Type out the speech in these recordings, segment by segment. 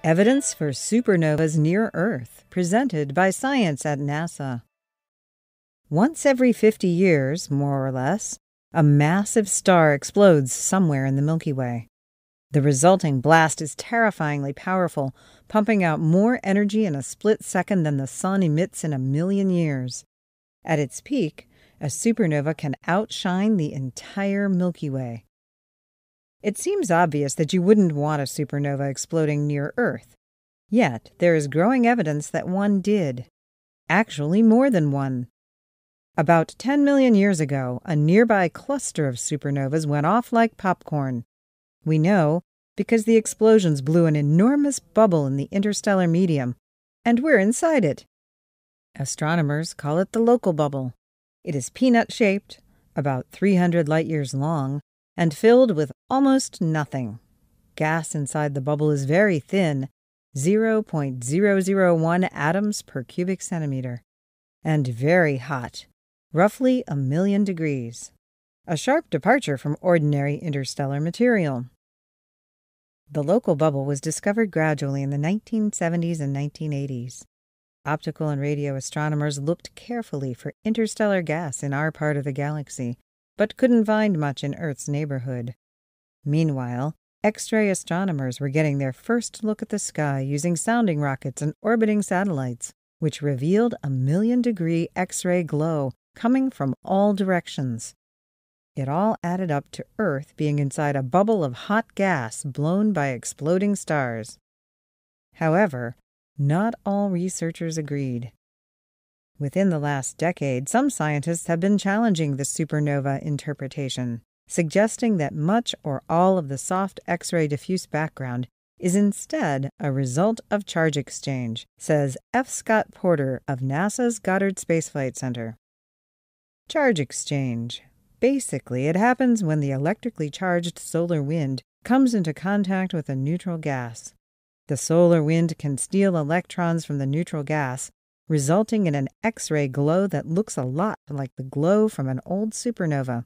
Evidence for supernovas near Earth, presented by Science at NASA. Once every 50 years, more or less, a massive star explodes somewhere in the Milky Way. The resulting blast is terrifyingly powerful, pumping out more energy in a split second than the sun emits in 1,000,000 years. At its peak, a supernova can outshine the entire Milky Way. It seems obvious that you wouldn't want a supernova exploding near Earth. Yet, there is growing evidence that one did. Actually, more than one. About 10 million years ago, a nearby cluster of supernovas went off like popcorn. We know because the explosions blew an enormous bubble in the interstellar medium, and we're inside it. Astronomers call it the local bubble. It is peanut-shaped, about 300 light-years long, and filled with almost nothing. Gas inside the bubble is very thin, 0.001 atoms per cubic centimeter, and very hot, roughly 1,000,000 degrees. A sharp departure from ordinary interstellar material. The local bubble was discovered gradually in the 1970s and 1980s. Optical and radio astronomers looked carefully for interstellar gas in our part of the galaxy, but couldn't find much in Earth's neighborhood. Meanwhile, X-ray astronomers were getting their first look at the sky using sounding rockets and orbiting satellites, which revealed 1,000,000-degree X-ray glow coming from all directions. It all added up to Earth being inside a bubble of hot gas blown by exploding stars. However, not all researchers agreed. Within the last decade, some scientists have been challenging the supernova interpretation, suggesting that much or all of the soft X-ray diffuse background is instead a result of charge exchange, says F. Scott Porter of NASA's Goddard Space Flight Center. Charge exchange. Basically, it happens when the electrically charged solar wind comes into contact with a neutral gas. The solar wind can steal electrons from the neutral gas, resulting in an X-ray glow that looks a lot like the glow from an old supernova.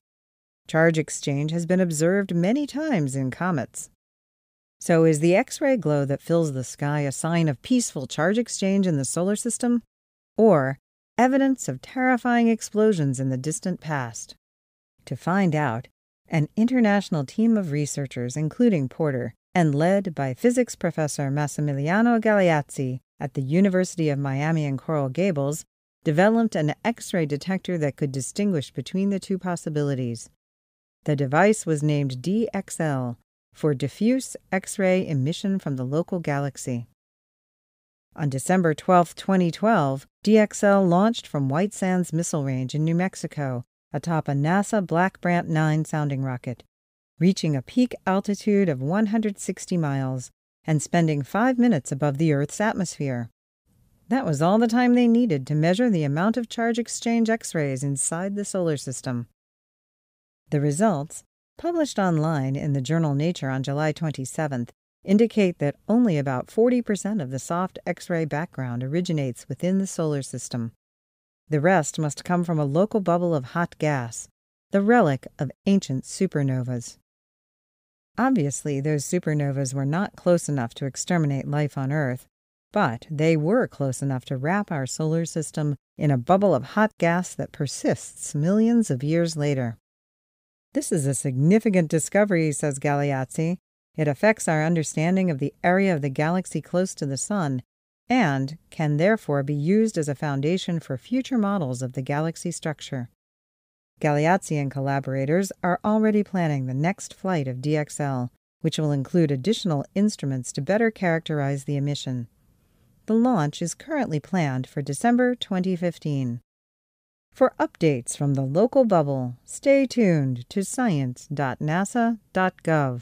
Charge exchange has been observed many times in comets. So is the X-ray glow that fills the sky a sign of peaceful charge exchange in the solar system, or evidence of terrifying explosions in the distant past? To find out, an international team of researchers, including Porter, and led by physics professor Massimiliano Galeazzi at the University of Miami and Coral Gables, developed an X-ray detector that could distinguish between the two possibilities. The device was named DXL, for Diffuse X-ray Emission from the Local Galaxy. On December 12, 2012, DXL launched from White Sands Missile Range in New Mexico atop a NASA Black Brant 9 sounding rocket, reaching a peak altitude of 160 miles and spending 5 minutes above the Earth's atmosphere. That was all the time they needed to measure the amount of charge exchange X-rays inside the solar system. The results, published online in the journal Nature on July 27th, indicate that only about 40% of the soft X-ray background originates within the solar system. The rest must come from a local bubble of hot gas, the relic of ancient supernovas. Obviously, those supernovas were not close enough to exterminate life on Earth, but they were close enough to wrap our solar system in a bubble of hot gas that persists millions of years later. This is a significant discovery, says Galeazzi. It affects our understanding of the area of the galaxy close to the Sun, and can therefore be used as a foundation for future models of the galaxy structure. Galeazzi and collaborators are already planning the next flight of DXL, which will include additional instruments to better characterize the emission. The launch is currently planned for December 2015. For updates from the local bubble, stay tuned to science.nasa.gov.